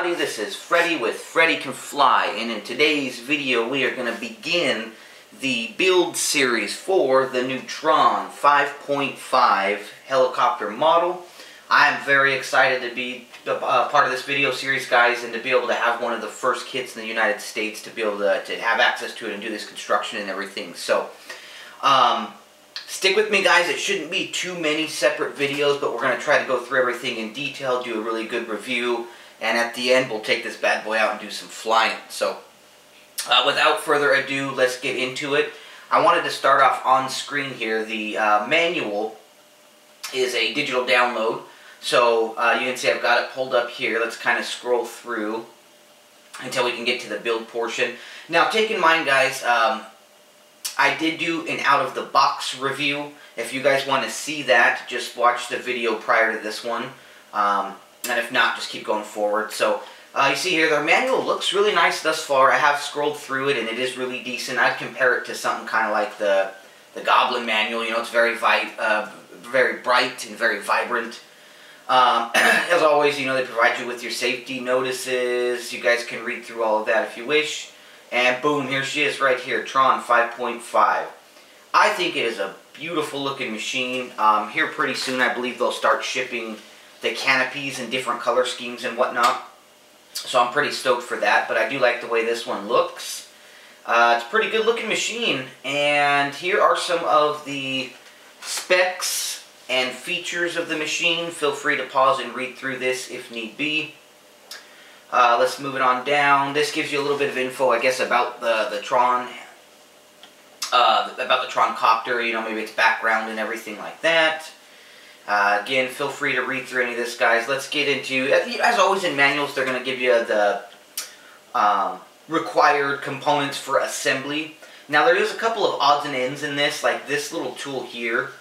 everybody, this is Freddy with FreddyCanFly, and in today's video we are going to begin the build series for the new Tron 5.5 helicopter model. I'm very excited to be part of this video series, guys, and to be able to have one of the first kits in the United States to be able to have access to it and do this construction and everything. So, stick with me, guys. It shouldn't be too many separate videos, but we're going to try to go through everything in detail, do a really good review, and at the end we'll take this bad boy out and do some flying. So, without further ado, let's get into it. I wanted to start off on screen here. The manual is a digital download, so you can see I've got it pulled up here. Let's kind of scroll through until we can get to the build portion. Now, take in mind, guys, I did do an out-of-the-box review. If you guys want to see that, just watch the video prior to this one. And if not, just keep going forward. So, you see here, their manual looks really nice thus far. I have scrolled through it, and it is really decent. I'd compare it to something kind of like the Goblin manual. You know, it's very bright and very vibrant. As always, you know, they provide you with your safety notices. You guys can read through all of that if you wish. And boom, here she is right here, Tron 5.5. I think it is a beautiful looking machine. Here pretty soon, I believe they'll start shipping the canopies in different color schemes and whatnot. So I'm pretty stoked for that, but I do like the way this one looks. It's a pretty good looking machine, and here are some of the specs and features of the machine. Feel free to pause and read through this if need be. Let's move it on down. This gives you a little bit of info, I guess, about the Tron, about the Tron copter. You know, maybe its background and everything like that. Again, feel free to read through any of this, guys. Let's get into, as always in manuals, they're going to give you the required components for assembly. Now, there is a couple of odds and ends in this, like this little tool here.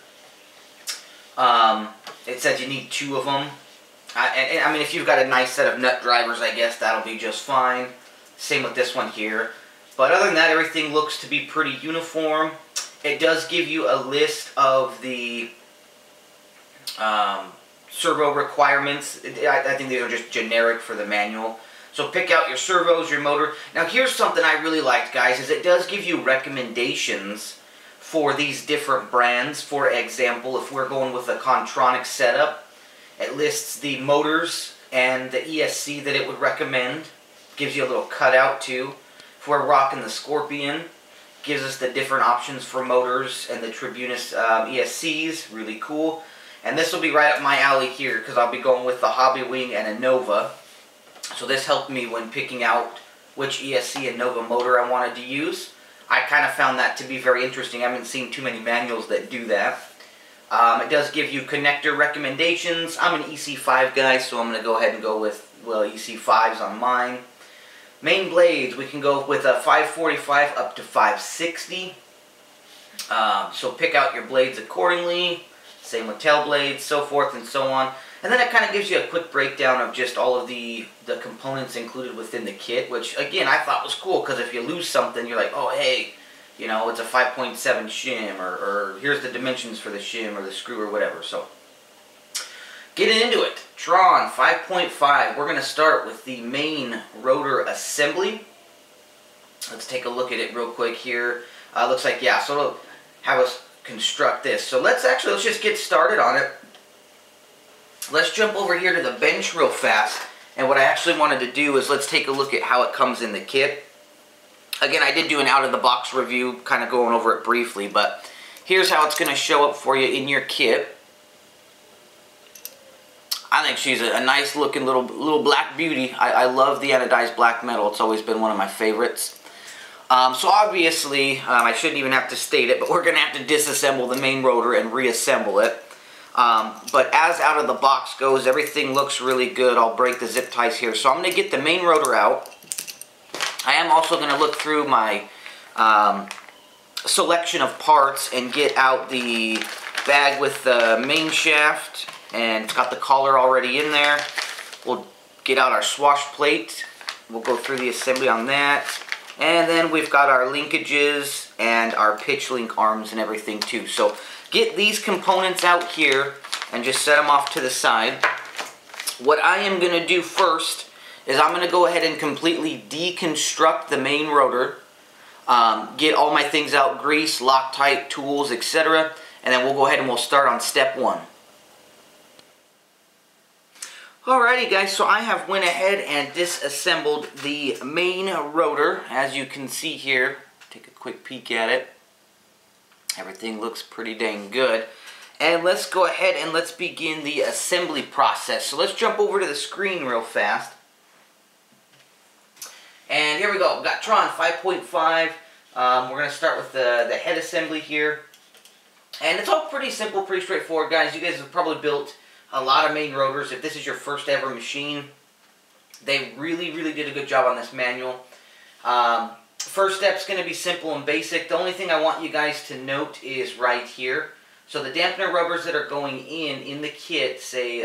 It says you need 2 of them. And I mean, if you've got a nice set of nut drivers, I guess that'll be just fine. Same with this one here. But other than that, everything looks to be pretty uniform. It does give you a list of the servo requirements. I think these are just generic for the manual. So pick out your servos, your motor. Now here's something I really liked, guys, is it does give you recommendations for these different brands. For example, if we're going with a Contronic setup, it lists the motors and the ESC that it would recommend. Gives you a little cutout too. If we're rocking the Scorpion, gives us the different options for motors and the Tribunus ESCs. Really cool. And this will be right up my alley here, because I'll be going with the Hobby Wing and a Nova. So this helped me when picking out which ESC and Nova motor I wanted to use. I kind of found that to be very interesting. I haven't seen too many manuals that do that. It does give you connector recommendations. I'm an EC5 guy, so I'm going to go ahead and go with, well, EC5s on mine. Main blades, we can go with a 545 up to 560. So pick out your blades accordingly. Same with tail blades, so forth and so on. And then it kind of gives you a quick breakdown of just all of the components included within the kit, which, again, I thought was cool, because if you lose something, you're like, oh, hey, you know, it's a 5.7 shim, or here's the dimensions for the shim or the screw or whatever. So, getting into it, Tron 5.5, we're going to start with the main rotor assembly. Let's take a look at it real quick here. Looks like, yeah, so it'll have us construct this. So let's just get started on it. Let's jump over here to the bench real fast. And what I actually wanted to do is let's take a look at how it comes in the kit. Again, I did do an out-of-the-box review, kind of going over it briefly, but here's how it's going to show up for you in your kit. I think she's a nice looking little black beauty. I love the anodized black metal. It's always been one of my favorites. So obviously, I shouldn't even have to state it, but we're going to have to disassemble the main rotor and reassemble it. But as out of the box goes, everything looks really good. I'll break the zip ties here. So I'm going to get the main rotor out. I am also going to look through my selection of parts and get out the bag with the main shaft. And it's got the collar already in there. We'll get out our swash plate. We'll go through the assembly on that. And then we've got our linkages and our pitch link arms and everything too. So get these components out here and just set them off to the side. What I am going to do first is I'm going to go ahead and completely deconstruct the main rotor, get all my things out, grease, Loctite, tools, etc. And then we'll go ahead and we'll start on step 1. Alrighty guys, so I have went ahead and disassembled the main rotor. As you can see here, take a quick peek at it. Everything looks pretty dang good. And let's go ahead and let's begin the assembly process. So let's jump over to the screen real fast. And here we go. We've got Tron 5.5. We're going to start with the head assembly here. And it's all pretty simple, pretty straightforward, guys. You guys have probably built a lot of main rotors. If this is your first ever machine, they really, really did a good job on this manual. First step's going to be simple and basic. The only thing I want you guys to note is right here. So the dampener rubbers that are going in the kit say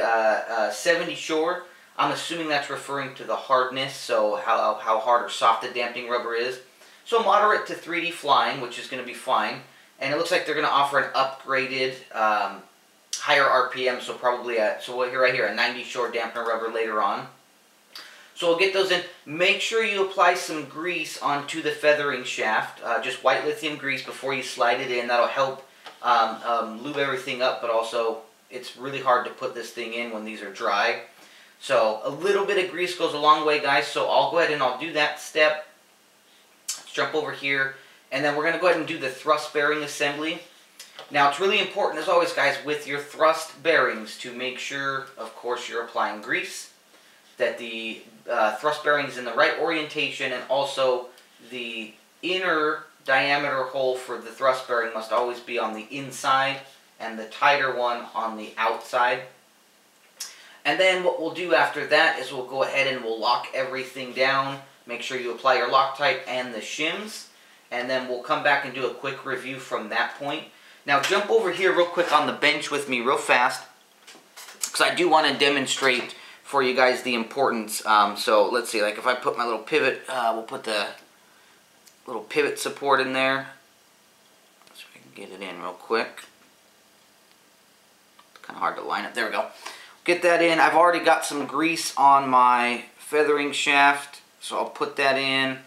70 Shore. I'm assuming that's referring to the hardness, so how hard or soft the damping rubber is. So moderate to 3D flying, which is going to be fine. And it looks like they're going to offer an upgraded higher RPM, so probably right here, a 90 Shore dampener rubber later on. So we'll get those in. Make sure you apply some grease onto the feathering shaft, just white lithium grease before you slide it in. That'll help lube everything up, but also it's really hard to put this thing in when these are dry. So a little bit of grease goes a long way, guys, so I'll go ahead and I'll do that step. Let's jump over here, and then we're going to go ahead and do the thrust bearing assembly. Now, it's really important, as always, guys, with your thrust bearings to make sure, of course, you're applying grease, that the thrust bearing is in the right orientation, and also the inner diameter hole for the thrust bearing must always be on the inside, and the tighter one on the outside. And then what we'll do after that is we'll go ahead and we'll lock everything down. Make sure you apply your Loctite and the shims, and then we'll come back and do a quick review from that point. Now jump over here real quick on the bench with me real fast, because I do want to demonstrate for you guys the importance. So let's see, like if I put my little pivot, we'll put the little pivot support in there, so I can get it in real quick. It's kind of hard to line up. There we go. Get that in. I've already got some grease on my feathering shaft, so I'll put that in.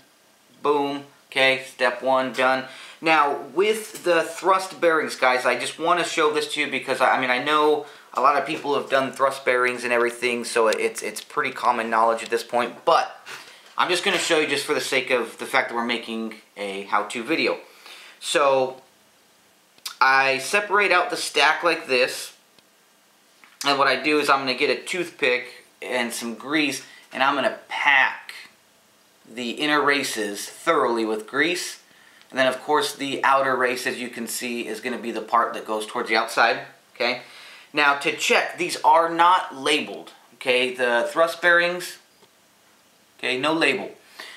Boom. Okay, step 1 done. Now, with the thrust bearings, guys, I just want to show this to you because, I mean, I know a lot of people have done thrust bearings and everything, so it's pretty common knowledge at this point, but I'm just going to show you just for the sake of the fact that we're making a how-to video. So, I separate out the stack like this, and what I do is I'm going to get a toothpick and some grease, and I'm going to pack the inner races thoroughly with grease. And then, of course, the outer race, as you can see, is going to be the part that goes towards the outside. Okay. Now, to check, these are not labeled. Okay, the thrust bearings. Okay, no label.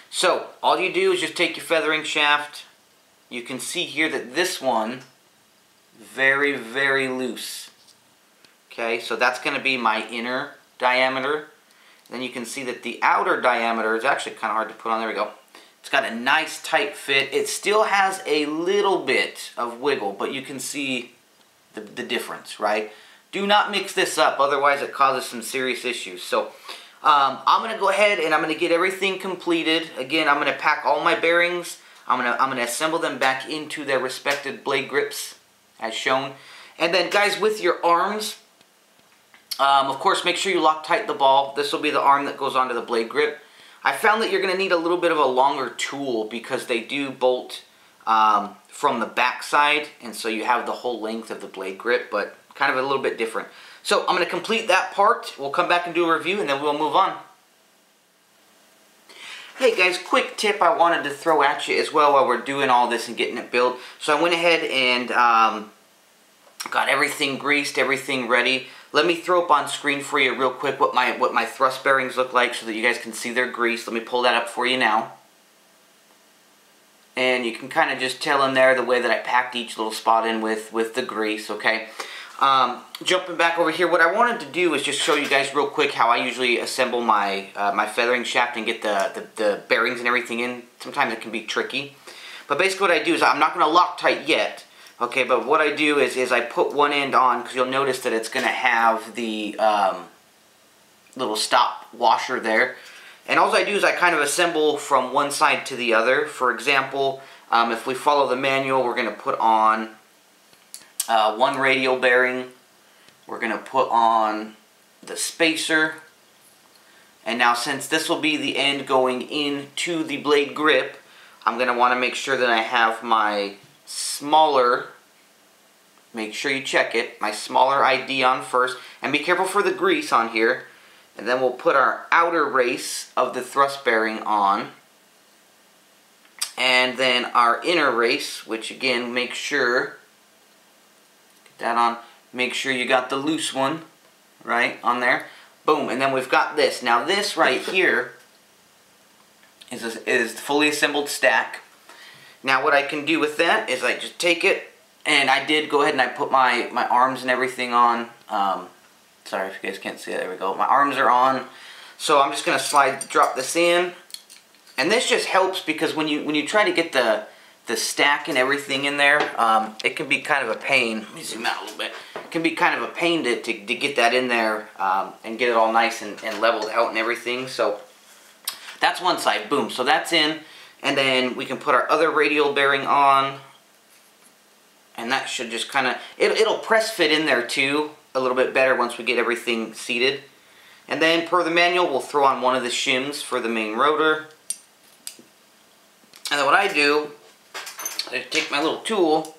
So all you do is just take your feathering shaft. You can see here that this one, very, very loose. Okay, so that's going to be my inner diameter. Then you can see that the outer diameter is actually kind of hard to put on. There we go. It's got a nice tight fit. It still has a little bit of wiggle, but you can see the difference, right? Do not mix this up, otherwise it causes some serious issues. So I'm going to go ahead and I'm going to get everything completed. Again, I'm going to pack all my bearings. I'm going to assemble them back into their respective blade grips as shown. And then, guys, with your arms, of course, make sure you Loctite the ball. This will be the arm that goes onto the blade grip. I found that you're going to need a little bit of a longer tool because they do bolt from the back side, and so you have the whole length of the blade grip, but kind of a little bit different. So I'm going to complete that part. We'll come back and do a review, and then we'll move on. Hey guys, quick tip I wanted to throw at you as well while we're doing all this and getting it built. So I went ahead and got everything greased, everything ready. Let me throw up on screen for you real quick what my thrust bearings look like so that you guys can see their grease. Let me pull that up for you now. And you can kind of just tell in there the way that I packed each little spot in with the grease, okay? Jumping back over here, what I wanted to do is just show you guys real quick how I usually assemble my my feathering shaft and get the bearings and everything in. Sometimes it can be tricky. But basically what I do is I'm not going to Loctite yet. Okay, but what I do is I put one end on, because you'll notice that it's going to have the little stop washer there. And all I do is I kind of assemble from one side to the other. For example, if we follow the manual, we're going to put on one radial bearing. We're going to put on the spacer. And now since this will be the end going into the blade grip, I'm going to want to make sure that I have my smaller, make sure you check it, my smaller ID on first. And be careful for the grease on here. And then we'll put our outer race of the thrust bearing on. And then our inner race, which again, make sure, get that on, make sure you got the loose one, right, on there. Boom, and then we've got this. Now this right here is the fully assembled stack. Now what I can do with that is I just take it, and I did go ahead and I put my arms and everything on. Sorry if you guys can't see it, there we go. My arms are on. So I'm just going to drop this in. And this just helps because when you try to get the stack and everything in there, it can be kind of a pain. Let me zoom out a little bit. It can be kind of a pain to get that in there and get it all nice and leveled out and everything. So that's one side, boom. So that's in, and then we can put our other radial bearing on, and that should just kind of, it'll press fit in there too a little bit better once we get everything seated. And then per the manual, we'll throw on one of the shims for the main rotor. And then what I do, I take my little tool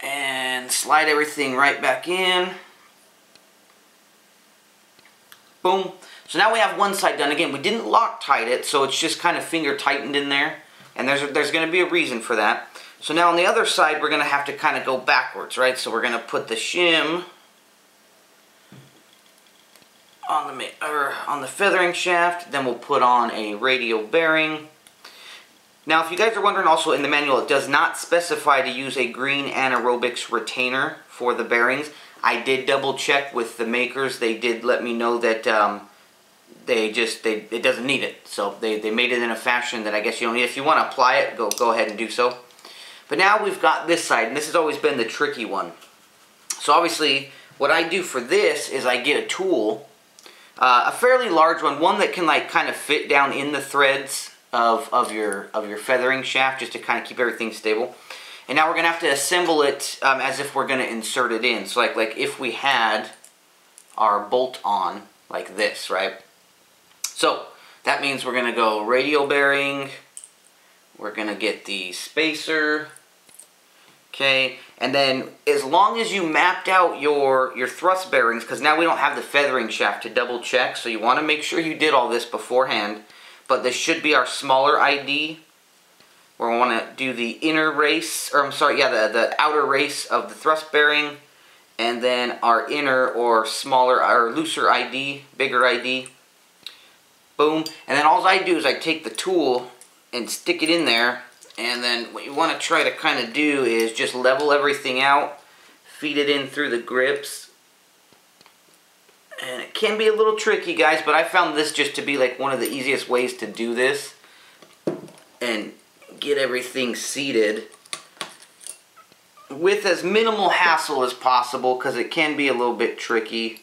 and slide everything right back in. Boom. So now we have one side done. Again, we didn't Loctite it, so it's just kind of finger tightened in there. And there's going to be a reason for that. So now on the other side, we're going to have to kind of go backwards, right? So we're going to put the shim on the feathering shaft. Then we'll put on a radial bearing. Now, if you guys are wondering, also in the manual, it does not specify to use a green anaerobics retainer for the bearings. I did double check with the makers. They did let me know that it doesn't need it. So they made it in a fashion that I guess you don't need. If you want to apply it, go ahead and do so. But now we've got this side, and this has always been the tricky one. So obviously, what I do for this is I get a tool, a fairly large one that can like kind of fit down in the threads of your feathering shaft, just to kind of keep everything stable. And now we're gonna have to assemble it as if we're gonna insert it in. So like if we had our bolt on like this, right? So that means we're gonna go radial bearing. We're gonna get the spacer. Okay, and then as long as you mapped out your thrust bearings, because now we don't have the feathering shaft to double check, so you want to make sure you did all this beforehand. But this should be our smaller ID, where we want to do the inner race, or I'm sorry, yeah, the outer race of the thrust bearing, and then our inner or smaller or looser ID, bigger ID. Boom, and then all I do is I take the tool and stick it in there. And then what you want to try to kind of do is just level everything out, feed it in through the grips. And it can be a little tricky, guys, but I found this just to be like one of the easiest ways to do this and get everything seated with as minimal hassle as possible, because it can be a little bit tricky.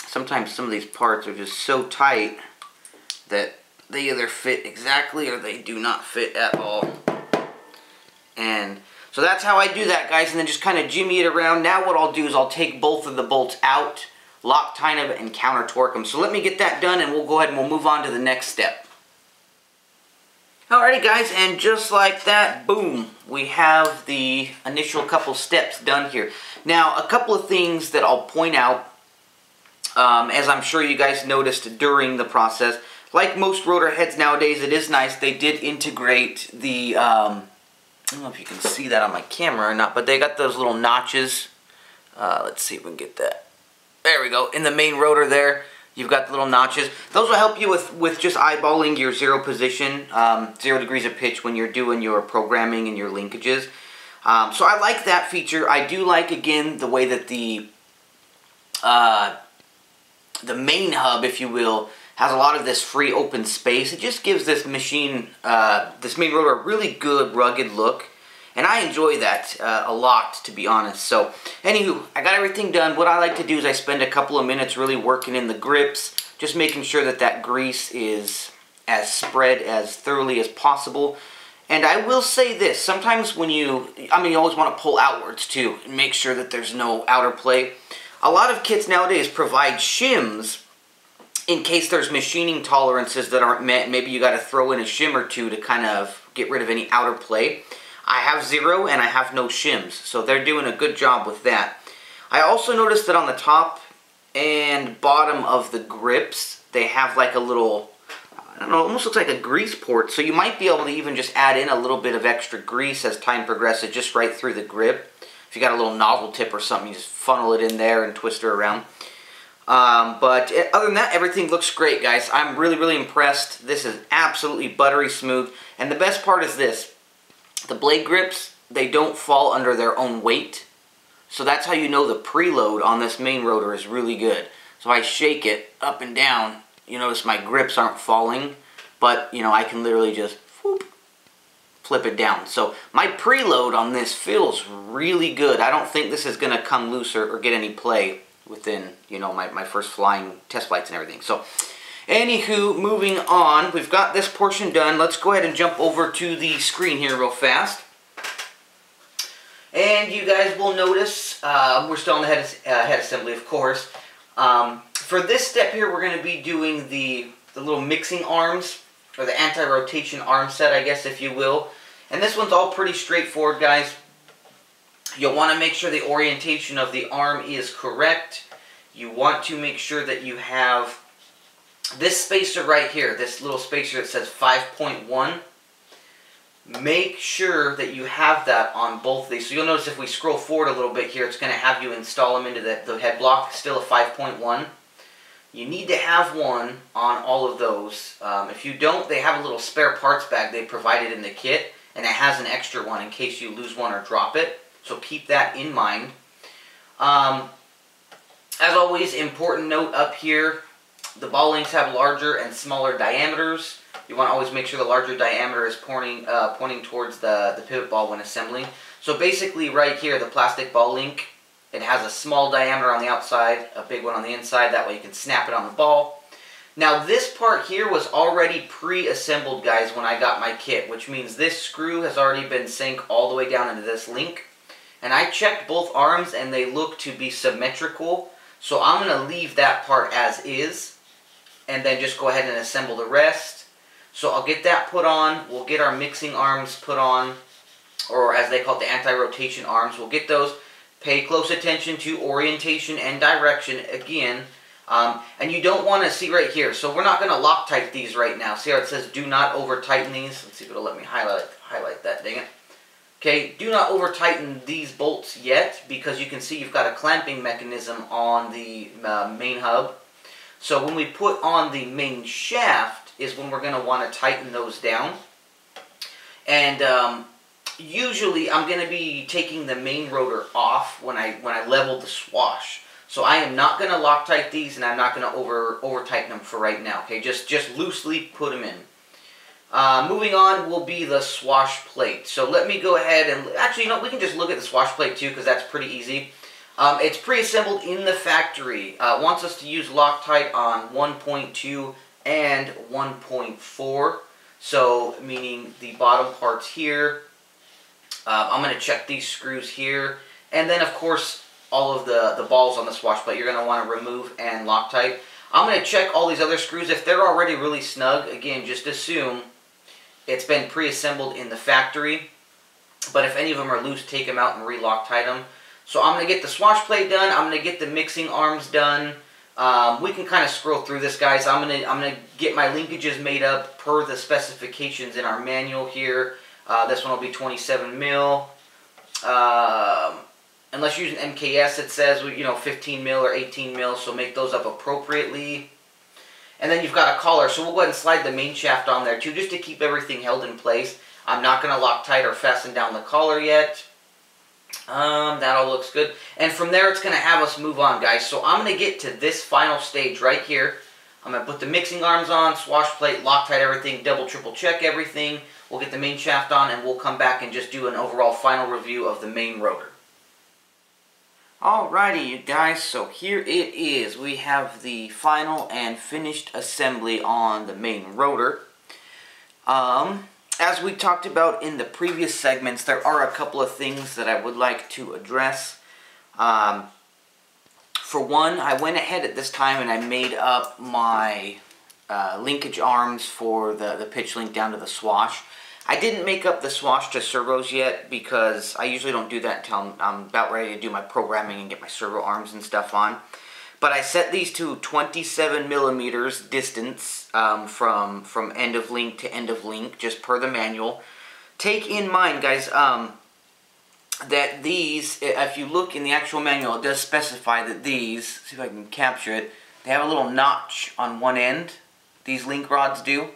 Sometimes some of these parts are just so tight that they either fit exactly or they do not fit at all. And so that's how I do that, guys, and then just kind of jimmy it around. Now what I'll do is I'll take both of the bolts out, Loctite them, and counter torque them. So let me get that done, and we'll go ahead and we'll move on to the next step. Alrighty, guys, and just like that, boom, we have the initial couple steps done here. Now, a couple of things that I'll point out, as I'm sure you guys noticed during the process. Like most rotor heads nowadays, it is nice. They did integrate the, I don't know if you can see that on my camera or not, but they got those little notches. Let's see if we can get that. There we go. In the main rotor there, you've got the little notches. Those will help you with just eyeballing your zero position, 0 degrees of pitch when you're doing your programming and your linkages. So I like that feature. I do like, again, the way that the main hub, if you will, has a lot of this free open space. It just gives this machine, this main rotor, a really good rugged look. And I enjoy that a lot, to be honest. So, anywho, I got everything done. What I like to do is I spend a couple of minutes really working in the grips, just making sure that that grease is as spread as thoroughly as possible. And I will say this, sometimes when you always want to pull outwards too, and make sure that there's no outer play. A lot of kits nowadays provide shims in case there's machining tolerances that aren't met. Maybe you got to throw in a shim or two to kind of get rid of any outer play. I have 0 and I have no shims, so they're doing a good job with that. I also noticed that on the top and bottom of the grips, they have like a little, I don't know, it almost looks like a grease port, so you might be able to even just add in a little bit of extra grease as time progresses, just right through the grip. If you got a little nozzle tip or something, you just funnel it in there and twist her around. But other than that, everything looks great, guys. I'm really, really impressed. This is absolutely buttery smooth, and the best part is this. The blade grips, they don't fall under their own weight. So that's how you know the preload on this main rotor is really good. So I shake it up and down. You notice my grips aren't falling, but you know, I can literally just whoop, flip it down. So my preload on this feels really good. I don't think this is going to come loose or get any play within, you know, my first flying test flights and everything. So anywho, moving on, we've got this portion done. Let's go ahead and jump over to the screen here real fast. And you guys will notice, we're still on the head assembly, of course. For this step here, we're going to be doing the little mixing arms, or the anti-rotation arm set, I guess, if you will. And this one's all pretty straightforward, guys. You'll want to make sure the orientation of the arm is correct. You want to make sure that you have this spacer right here, this little spacer that says 5.1, make sure that you have that on both of these. So you'll notice if we scroll forward a little bit here, it's going to have you install them into the head block, still a 5.1. You need to have one on all of those. If you don't, they have a little spare parts bag they provided in the kit, and it has an extra one in case you lose one or drop it. So keep that in mind. As always, important note up here, the ball links have larger and smaller diameters. You want to always make sure the larger diameter is pointing towards the pivot ball when assembling. So basically right here, the plastic ball link, it has a small diameter on the outside, a big one on the inside. That way you can snap it on the ball. Now this part here was already pre-assembled, guys, when I got my kit, which means this screw has already been sank all the way down into this link. And I checked both arms and they look to be symmetrical. So I'm going to leave that part as is, and then just go ahead and assemble the rest. So I'll get that put on. We'll get our mixing arms put on, or as they call it, the anti-rotation arms. We'll get those. Pay close attention to orientation and direction again. And you don't want to see right here. So we're not going to Loctite these right now. See how it says do not over tighten these? Let's see if it'll let me highlight that, dang it. Okay, do not over tighten these bolts yet, because you can see you've got a clamping mechanism on the main hub. So when we put on the main shaft is when we're going to want to tighten those down. And usually I'm going to be taking the main rotor off when I level the swash. So I am not going to Loctite these, and I'm not going to over tighten them for right now. Okay, just loosely put them in. Moving on will be the swash plate. So let me go ahead and, actually, you know, we can just look at the swash plate too, because that's pretty easy. It's pre-assembled in the factory. Wants us to use Loctite on 1.2 and 1.4. So, meaning the bottom parts here. I'm going to check these screws here. And then, of course, all of the balls on the swash plate you're going to want to remove and Loctite. I'm going to check all these other screws. If they're already really snug, again, just assume it's been pre-assembled in the factory. But if any of them are loose, take them out and re-Loctite them. So I'm going to get the swash plate done. I'm going to get the mixing arms done. We can kind of scroll through this, guys. I'm gonna get my linkages made up per the specifications in our manual here. This one will be 27 mil. Unless you're using MKS, it says, you know, 15 mil or 18 mil. So make those up appropriately. And then you've got a collar. So we'll go ahead and slide the main shaft on there too, just to keep everything held in place. I'm not going to Loctite or fasten down the collar yet. That all looks good. And from there, it's going to have us move on, guys. So I'm going to get to this final stage right here. I'm going to put the mixing arms on, swash plate, Loctite everything, double, triple check everything. we'll get the main shaft on, and we'll come back and just do an overall final review of the main rotor. Alrighty, you guys, so here it is. We have the final and finished assembly on the main rotor. As we talked about in the previous segments, there are a couple of things that I would like to address. For one, I went ahead at this time and I made up my linkage arms for the pitch link down to the swash. I didn't make up the swash to servos yet because I usually don't do that until I'm about ready to do my programming and get my servo arms and stuff on. But I set these to 27 millimeters distance from end of link to end of link, just per the manual. Take in mind, guys, that these, if you look in the actual manual, it does specify that these, see if I can capture it, they have a little notch on one end. These link rods do.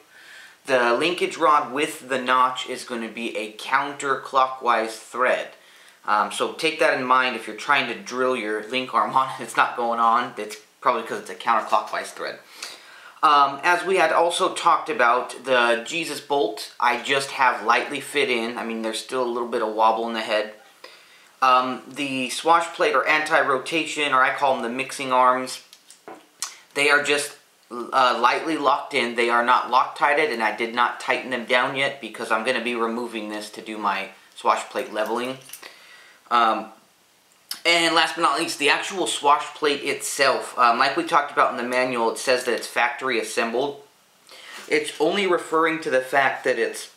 The linkage rod with the notch is going to be a counterclockwise thread. So take that in mind if you're trying to drill your link arm on and it's not going on. It's probably because it's a counterclockwise thread. As we had also talked about, the Jesus bolt I just have lightly fit in. I mean, there's still a little bit of wobble in the head. The swash plate or anti-rotation, or I call them the mixing arms, they are just lightly locked in. They are not Loctited, and I did not tighten them down yet because I'm going to be removing this to do my swash plate leveling. And last but not least, the actual swash plate itself, like we talked about in the manual, it says that it's factory assembled. It's only referring to the fact that it's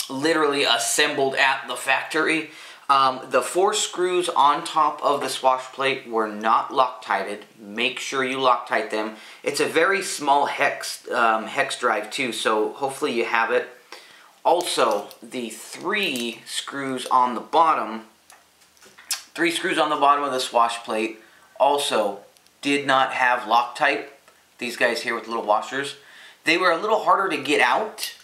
literally assembled at the factory. The 4 screws on top of the swash plate were not Loctited. Make sure you Loctite them. It's a very small hex drive too, so hopefully you have it. Also, the 3 screws on the bottom, of the swash plate also did not have Loctite. These guys here with little washers. They were a little harder to get out,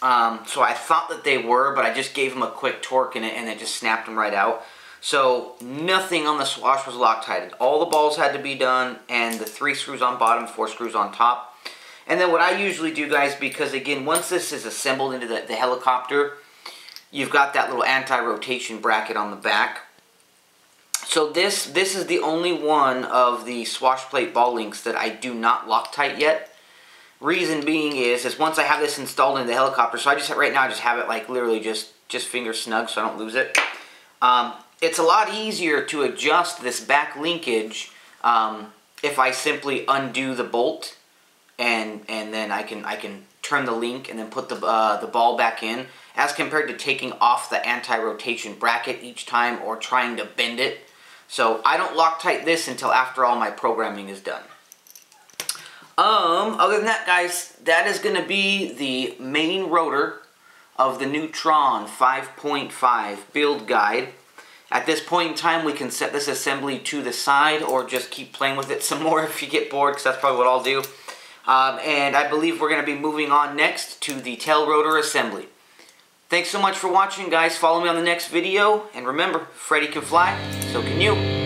so I thought that they were, but I just gave them a quick torque and it just snapped them right out. So nothing on the swash was Loctited. All the balls had to be done, and the 3 screws on bottom, 4 screws on top. And then what I usually do, guys, because again, once this is assembled into the helicopter, you've got that little anti-rotation bracket on the back. So this is the only one of the swash plate ball links that I do not Loctite yet. Reason being is once I have this installed in the helicopter, so right now I just have it like literally just finger snug so I don't lose it. It's a lot easier to adjust this back linkage if I simply undo the bolt and then I can turn the link and then put the ball back in, as compared to taking off the anti-rotation bracket each time or trying to bend it. So I don't Loctite this until after all my programming is done. Other than that, guys, that is going to be the main rotor of the new Tron 5.5 build guide. At this point in time, we can set this assembly to the side or just keep playing with it some more if you get bored, because that's probably what I'll do. And I believe we're going to be moving on next to the tail rotor assembly. Thanks so much for watching, guys. Follow me on the next video. And remember, Freddy can fly, so can you.